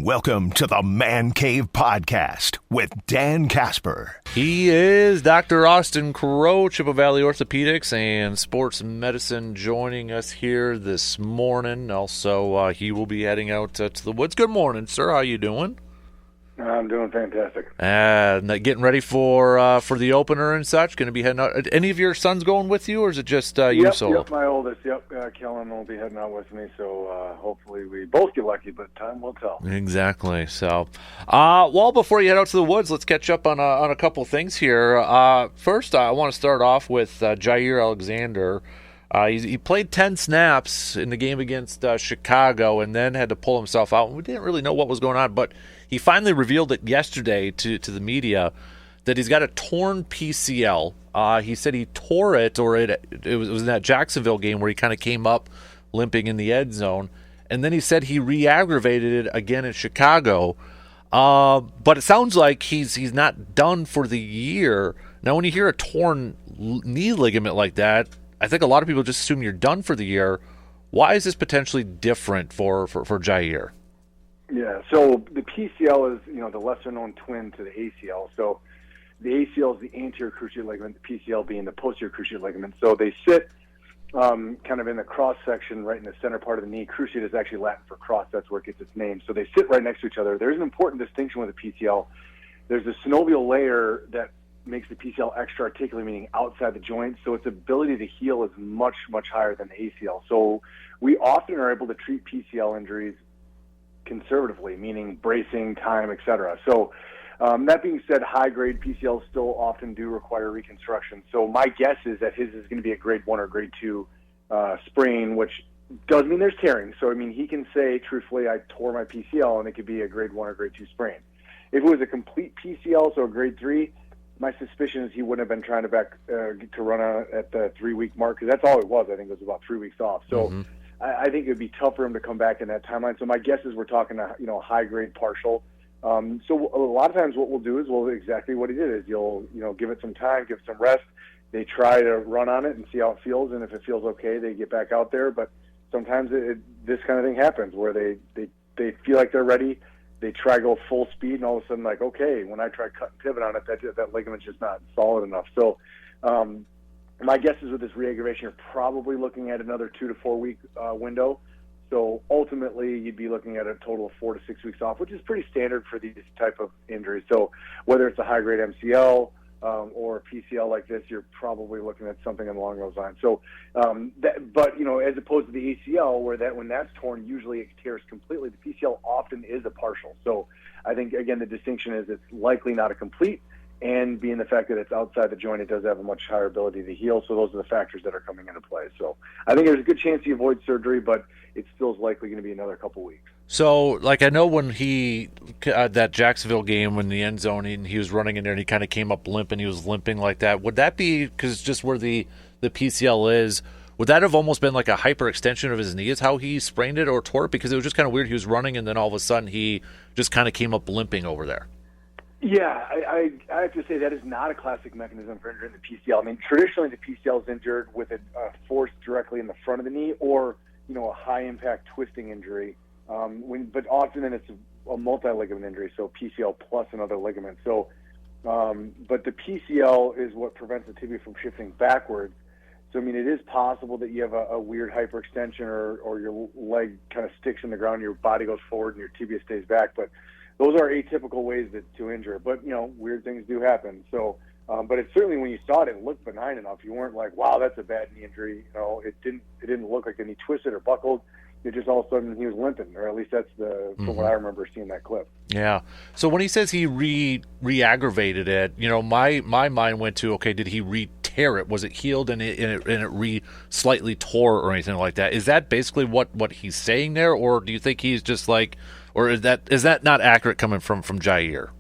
Welcome to the Man Cave Podcast with Dan Casper. He is Dr. Austin Crowe, Chippewa Valley Orthopedics and Sports Medicine, joining us here this morning. Also, he will be heading out to the woods. Good morning, sir. How you doing? I'm doing fantastic. Getting ready for the opener and such. Going to be heading out. Any of your sons going with you, or is it just you solo? Yep, my oldest. Kellen will be heading out with me. So hopefully we both get lucky, but time will tell. Exactly. So, well, before you head out to the woods, let's catch up on a couple things here. First, I want to start off with Jaire Alexander. He played 10 snaps in the game against Chicago and then had to pull himself out. We didn't really know what was going on, but he finally revealed it yesterday to the media that he's got a torn PCL. He said he tore it, or it was in that Jacksonville game where he kind of came up limping in the end zone. And then he said he re-aggravated it again in Chicago. But it sounds like he's not done for the year. Now, when you hear a torn knee ligament like that, I think a lot of people just assume you're done for the year. Why is this potentially different for Jaire? Yeah, so the PCL is, the lesser-known twin to the ACL. So the ACL is the anterior cruciate ligament, the PCL being the posterior cruciate ligament. So they sit kind of in the cross-section right in the center part of the knee. Cruciate is actually Latin for cross. That's where it gets its name. So they sit right next to each other. There's an important distinction with the PCL. There's a synovial layer that makes the PCL extra articulate, meaning outside the joint. So its ability to heal is much, much higher than the ACL. So we often are able to treat PCL injuries conservatively, meaning bracing, time, etc. So that being said, high-grade PCLs still often do require reconstruction. So my guess is that his is going to be a grade 1 or grade 2 sprain, which does mean there's tearing. So, he can say, truthfully, I tore my PCL, and it could be a grade 1 or grade 2 sprain. If it was a complete PCL, so a grade 3, my suspicion is he wouldn't have been trying to run at the 3-week mark, because that's all it was. I think it was about 3 weeks off. So I think it would be tough for him to come back in that timeline. So my guess is we're talking a high-grade partial. So a lot of times what we'll do is exactly what he did is you'll give it some time, give it some rest. They try to run on it and see how it feels, and if it feels okay, they get back out there. But sometimes this kind of thing happens where they feel like they're ready. They try to go full speed, and all of a sudden, like, okay, when I try cut and pivot on it, that ligament's just not solid enough. So my guess is with this re-aggravation, you're probably looking at another 2 to 4 week window. So ultimately, you'd be looking at a total of 4 to 6 weeks off, which is pretty standard for these type of injuries. So whether it's a high-grade MCL or a PCL like this, you're probably looking at something along those lines. So, but as opposed to the ACL, when that's torn, usually it tears completely. The PCL often is a partial. So I think, again, the distinction is it's likely not a complete, and being the fact that it's outside the joint, it does have a much higher ability to heal. So those are the factors that are coming into play. So I think there's a good chance he avoids surgery, but it still is likely going to be another couple weeks. So, I know when he that Jacksonville game, when the end zone, and he was running in there and he kind of came up limp and he was limping like that, would that be, because just where the PCL is, would that have almost been like a hyperextension of his knee is how he sprained it or tore it? Because it was just kind of weird. He was running and then all of a sudden he just kind of came up limping over there. Yeah, I have to say that is not a classic mechanism for injuring the PCL. Traditionally the PCL is injured with a force directly in the front of the knee or, a high-impact twisting injury. But often then it's a multi-ligament injury, so PCL plus another ligament. So, but the PCL is what prevents the tibia from shifting backwards. So, it is possible that you have a weird hyperextension or your leg kind of sticks in the ground, your body goes forward and your tibia stays back. But those are atypical ways to injure. But, weird things do happen. So, but it's certainly when you saw it looked benign enough. You weren't like, wow, that's a bad knee injury. It didn't look like any twisted or buckled. It just all of a sudden he was limping, or at least that's from what I remember seeing that clip. Yeah. So when he says he re-aggravated it, my mind went to, okay, did he re-tear it? Was it healed and it slightly tore or anything like that? Is that basically what he's saying there, or do you think he's just like, or is that not accurate coming from Jaire?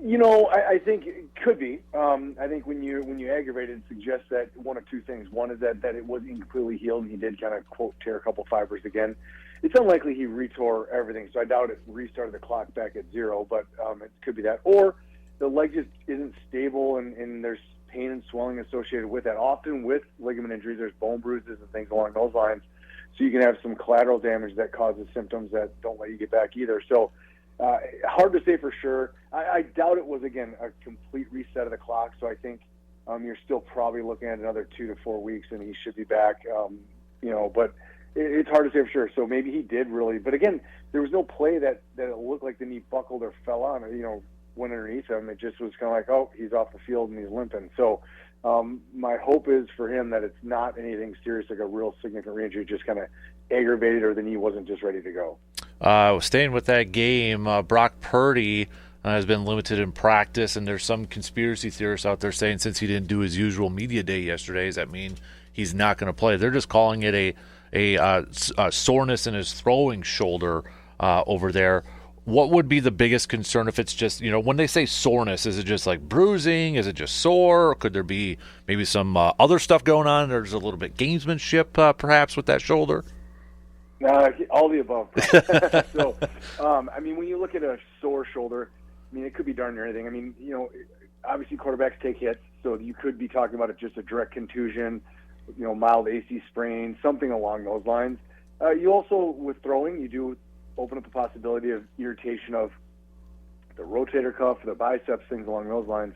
I think it could be. I think when you aggravate it suggests that one of two things. One is that it wasn't completely healed and he did kind of, quote, tear a couple fibers again. It's unlikely he retore everything, so I doubt it restarted the clock back at 0, but it could be that. Or the leg just isn't stable and there's pain and swelling associated with that. Often with ligament injuries, there's bone bruises and things along those lines. So you can have some collateral damage that causes symptoms that don't let you get back either. So Hard to say for sure. I doubt it was, again, a complete reset of the clock. So I think you're still probably looking at another 2 to 4 weeks, and he should be back. But it's hard to say for sure. So maybe he did really. But again, there was no play that it looked like the knee buckled or fell on. Went underneath him. It just was kind of like, oh, he's off the field and he's limping. So my hope is for him that it's not anything serious, like a real significant re-injury, just kind of aggravated, or the knee wasn't just ready to go. Staying with that game, Brock Purdy has been limited in practice, and there's some conspiracy theorists out there saying since he didn't do his usual media day yesterday, does that mean he's not going to play? They're just calling it a soreness in his throwing shoulder over there. What would be the biggest concern if it's just, when they say soreness, is it just like bruising? Is it just sore? Or could there be maybe some other stuff going on? There's a little bit gamesmanship perhaps with that shoulder? All the above. So, when you look at a sore shoulder, it could be darn near anything. Obviously quarterbacks take hits, so you could be talking about just a direct contusion, mild AC sprain, something along those lines. You also, with throwing, you do open up the possibility of irritation of the rotator cuff, the biceps, things along those lines.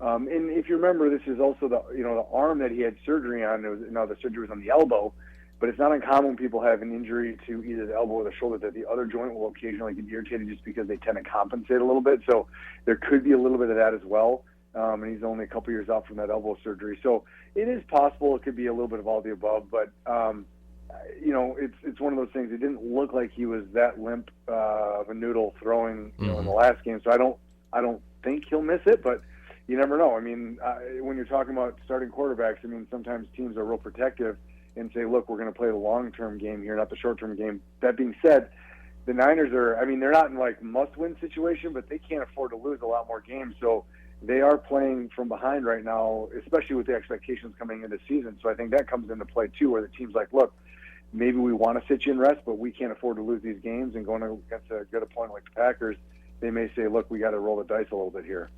And if you remember, this is also the arm that he had surgery on. The surgery was on the elbow, but it's not uncommon when people have an injury to either the elbow or the shoulder that the other joint will occasionally get irritated just because they tend to compensate a little bit. So there could be a little bit of that as well. And he's only a couple years out from that elbow surgery. So it is possible it could be a little bit of all the above, but it's one of those things. It didn't look like he was that limp of a noodle throwing in the last game. So I don't think he'll miss it, but you never know. When you're talking about starting quarterbacks, sometimes teams are real protective and say, look, we're going to play the long-term game here, not the short-term game. That being said, the Niners are, they're not in like must-win situation, but they can't afford to lose a lot more games. So they are playing from behind right now, especially with the expectations coming into the season. So I think that comes into play too, where the team's like, look, maybe we want to sit you in rest, but we can't afford to lose these games. And going against a good opponent like the Packers, they may say, look, we got to roll the dice a little bit here.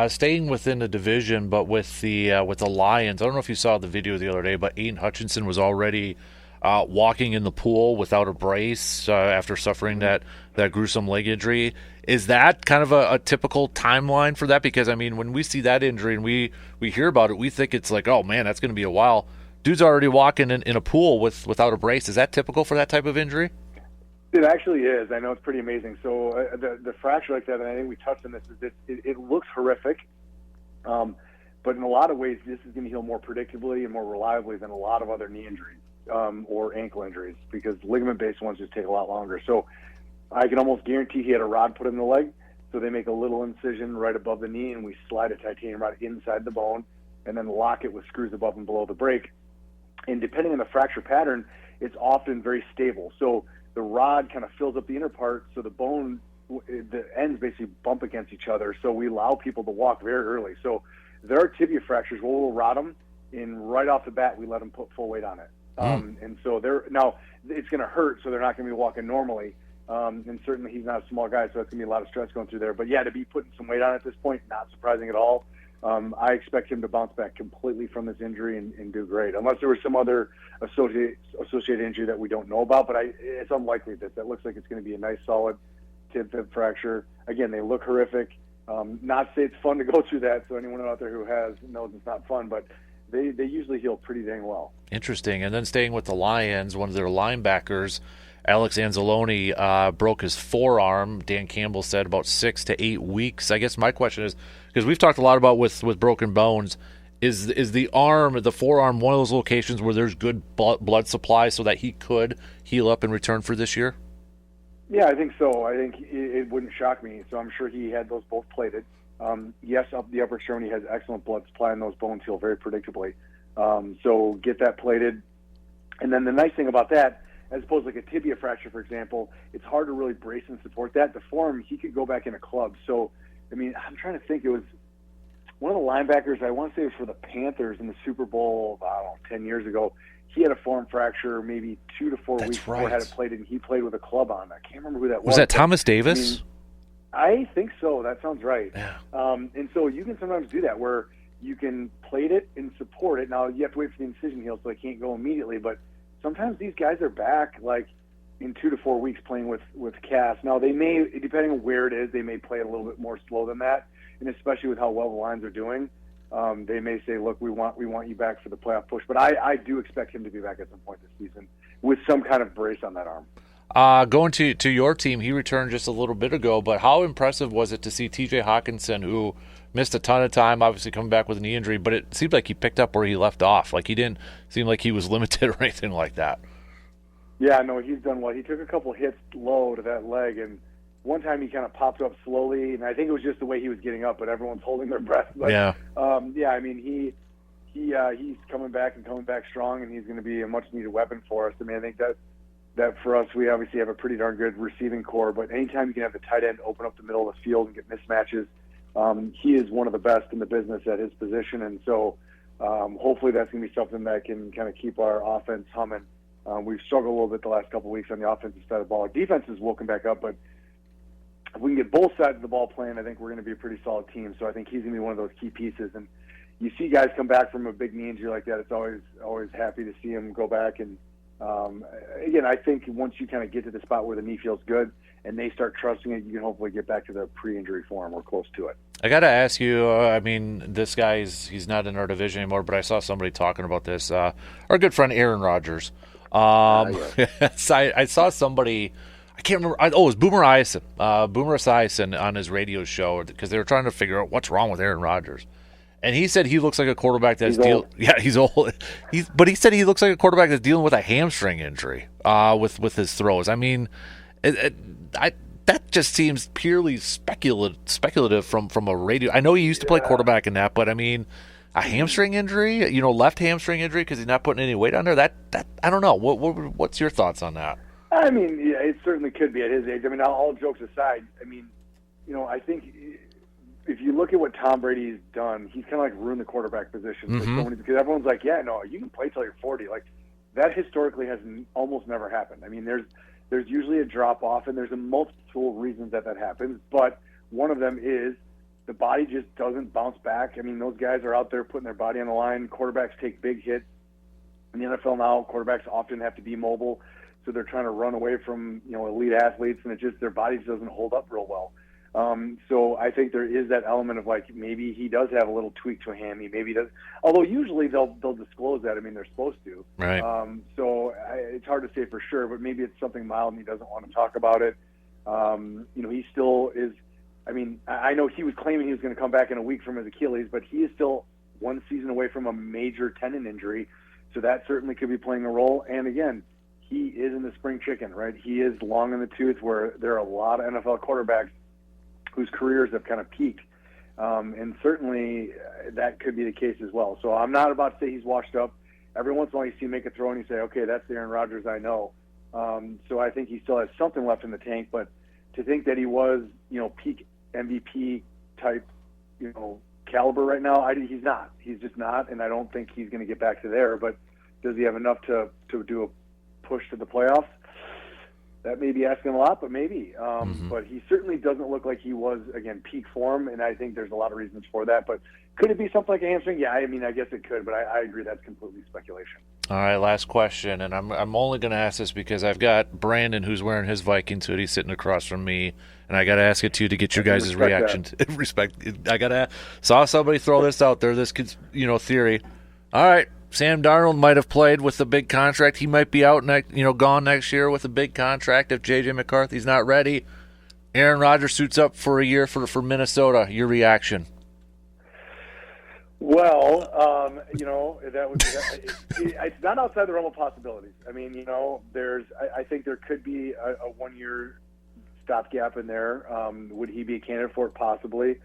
Staying within the division, but with the Lions, I don't know if you saw the video the other day, but Aiden Hutchinson was already walking in the pool without a brace after suffering that gruesome leg injury. Is that kind of a typical timeline for that? Because, when we see that injury and we hear about it, we think it's like, oh, man, that's going to be a while. Dude's already walking in a pool without a brace. Is that typical for that type of injury? It actually is. I know it's pretty amazing. So the fracture like that, and I think we touched on this, is that it looks horrific. But in a lot of ways, this is going to heal more predictably and more reliably than a lot of other knee injuries or ankle injuries, because ligament-based ones just take a lot longer. So I can almost guarantee he had a rod put in the leg. So they make a little incision right above the knee, and we slide a titanium rod inside the bone and then lock it with screws above and below the break. And depending on the fracture pattern, it's often very stable. So the rod kind of fills up the inner part, so the bone, the ends basically bump against each other. So we allow people to walk very early. So there are tibia fractures where we'll rod them, and right off the bat, we let them put full weight on it. And so now it's going to hurt, so they're not going to be walking normally. And certainly he's not a small guy, so that's going to be a lot of stress going through there. But yeah, to be putting some weight on it at this point, not surprising at all. I expect him to bounce back completely from this injury and do great, unless there was some other associated injury that we don't know about. But it's unlikely that looks like it's going to be a nice, solid tib-fib fracture. Again, they look horrific. Not to say it's fun to go through that, so anyone out there who has knows it's not fun, but they usually heal pretty dang well. Interesting. And then staying with the Lions, one of their linebackers, Alex Anzalone, broke his forearm. Dan Campbell said about 6 to 8 weeks. I guess my question is, because we've talked a lot about with broken bones, is the forearm, one of those locations where there's good blood supply so that he could heal up and return for this year? Yeah, I think so. I think it wouldn't shock me. So I'm sure he had those both plated. Yes, the upper extremity has excellent blood supply, and those bones heal very predictably. So get that plated. And then the nice thing about that, as opposed to like a tibia fracture, for example, it's hard to really brace and support that. The forearm, he could go back in a club. So, I'm trying to think. It was one of the linebackers, I want to say it was for the Panthers in the Super Bowl, 10 years ago. He had a forearm fracture maybe 2 to 4 weeks before he had it plated, and he played with a club on. I can't remember who that was. Was that Thomas Davis? I think so. That sounds right. Yeah. And so you can sometimes do that where you can plate it and support it. Now, you have to wait for the incision heal, so it can't go immediately. But sometimes these guys are back, in 2 to 4 weeks playing with Cass. Now they may, depending on where it is, they may play a little bit more slow than that, and especially with how well the Lions are doing, they may say, look, we want you back for the playoff push. But I do expect him to be back at some point this season with some kind of brace on that arm. Going to your team, he returned just a little bit ago, but how impressive was it to see TJ Hawkinson, who missed a ton of time, obviously coming back with a knee injury, but it seemed like he picked up where he left off. Like, he didn't seem like he was limited or anything like that. Yeah, no, he's done well. He took a couple hits low to that leg, and one time he kind of popped up slowly, and I think it was just the way he was getting up, but everyone's holding their breath. But, yeah, I mean, he's coming back strong, and he's going to be a much-needed weapon for us. I mean, I think that for us, we obviously have a pretty darn good receiving core, but anytime you can have the tight end open up the middle of the field and get mismatches, he is one of the best in the business at his position, and so hopefully that's going to be something that can kind of keep our offense humming. We've struggled a little bit the last couple of weeks on the offensive side of the ball. Our defense is woken back up, but if we can get both sides of the ball playing, I think we're going to be a pretty solid team. So I think he's going to be one of those key pieces. And you see guys come back from a big knee injury like that, it's always happy to see him go back. And again, I think once you kind of get to the spot where the knee feels good and they start trusting it, you can hopefully get back to the pre-injury form or close to it. I got to ask you, I mean, this guy, he's not in our division anymore, but I saw somebody talking about this. Our good friend Aaron Rodgers. I saw somebody, I can't remember. It was Boomer Esiason on his radio show, because they were trying to figure out what's wrong with Aaron Rodgers. And he said he looks like a quarterback that's he's old. But he said he looks like a quarterback that's dealing with a hamstring injury with his throws. I mean, that just seems purely speculative from a radio. I know he used to play quarterback in that, but I mean, a hamstring injury, left hamstring injury because he's not putting any weight on there. That I don't know. What's your thoughts on that? I mean, yeah, it certainly could be at his age. I mean, all jokes aside, I mean, I think if you look at what Tom Brady's done, he's kind of like ruined the quarterback position for so many, because everyone's like, yeah, no, you can play till you're 40. Like, that historically has almost never happened. I mean, there's usually a drop off, and there's a multiple reasons that happens, but one of them is the body just doesn't bounce back. I mean, those guys are out there putting their body on the line. Quarterbacks take big hits. In the NFL now, quarterbacks often have to be mobile, so they're trying to run away from elite athletes, and their body just doesn't hold up real well. So I think there is that element of, like, maybe he does have a little tweak to a hammy, maybe he does. Although usually they'll disclose that. I mean, they're supposed to. Right. So it's hard to say for sure, but maybe it's something mild and he doesn't want to talk about it. He still is. I mean, I know he was claiming he was going to come back in a week from his Achilles, but he is still one season away from a major tendon injury, so that certainly could be playing a role. And again, he is in the spring chicken, right? He is long in the tooth, where there are a lot of NFL quarterbacks whose careers have kind of peaked. And certainly that could be the case as well. So I'm not about to say he's washed up. Every once in a while you see him make a throw and you say, okay, that's the Aaron Rodgers I know. So I think he still has something left in the tank, but to think that he was, peak MVP type, caliber right now, he's not. He's just not, and I don't think he's going to get back to there. But does he have enough to do a push to the playoffs? That may be asking a lot, but maybe. But he certainly doesn't look like he was, again, peak form, and I think there's a lot of reasons for that. But could it be something like a hamstring? Yeah, I mean, I guess it could, but I agree that's completely speculation. All right, last question, and I'm only going to ask this because I've got Brandon, who's wearing his Vikings hoodie, sitting across from me, and I got to ask it too to get your guys' reaction. Saw somebody throw this out there, this kid's theory. All right, Sam Darnold might have played with the big contract. He might be out gone next year with a big contract if J.J. McCarthy's not ready. Aaron Rodgers suits up for a year for Minnesota. Your reaction? Well, it's not outside the realm of possibilities. I mean, I think there could be a 1-year stopgap in there. Would he be a candidate for it? Possibly.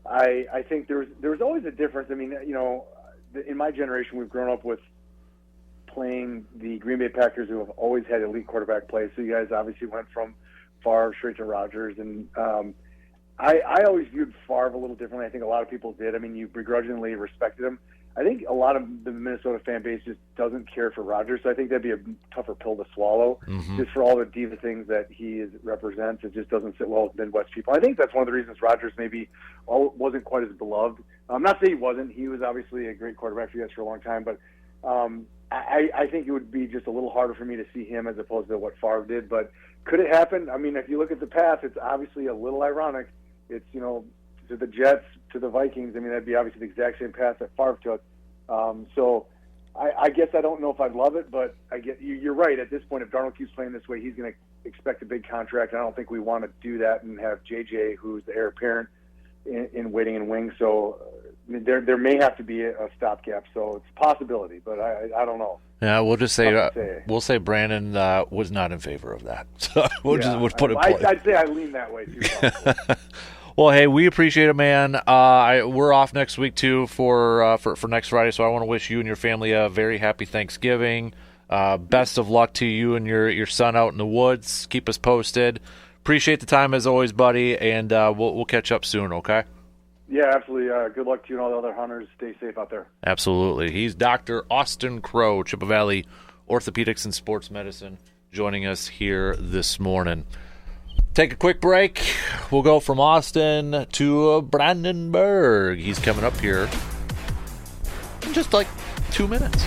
I think there's always a difference. I mean, in my generation, we've grown up with playing the Green Bay Packers, who have always had elite quarterback play. So you guys obviously went from Favre straight to Rodgers, and I always viewed Favre a little differently. I think a lot of people did. I mean, you begrudgingly respected him. I think a lot of the Minnesota fan base just doesn't care for Rodgers, so I think that'd be a tougher pill to swallow. Just for all the diva things that he represents. It just doesn't sit well with Midwest people. I think that's one of the reasons Rodgers maybe wasn't quite as beloved. I'm not saying he wasn't. He was obviously a great quarterback for you guys for a long time, but I think it would be just a little harder for me to see him as opposed to what Favre did. But could it happen? I mean, if you look at the path, it's obviously a little ironic. It's, to the Jets, to the Vikings. I mean, that'd be obviously the exact same path that Favre took. So I guess I don't know if I'd love it, but you're right. At this point, if Darnold keeps playing this way, he's going to expect a big contract. I don't think we want to do that and have JJ, who's the heir apparent, in waiting in wings. So there may have to be a stopgap. So it's a possibility, but I don't know. Yeah, we'll just say we'll say Brandon was not in favor of that. So we'll put it. I'd say I lean that way too. Well, hey, we appreciate it, man. We're off next week too for next Friday, so I want to wish you and your family a very happy Thanksgiving. Best of luck to you and your son out in the woods. Keep us posted. Appreciate the time as always, buddy, and we'll catch up soon. Okay. Yeah, absolutely. Good luck to you and all the other hunters. Stay safe out there. Absolutely. He's Dr. Austin Crowe, Chippewa Valley Orthopedics and Sports Medicine, joining us here this morning. Take a quick break. We'll go from Austin to Brandenburg. He's coming up here in just like 2 minutes.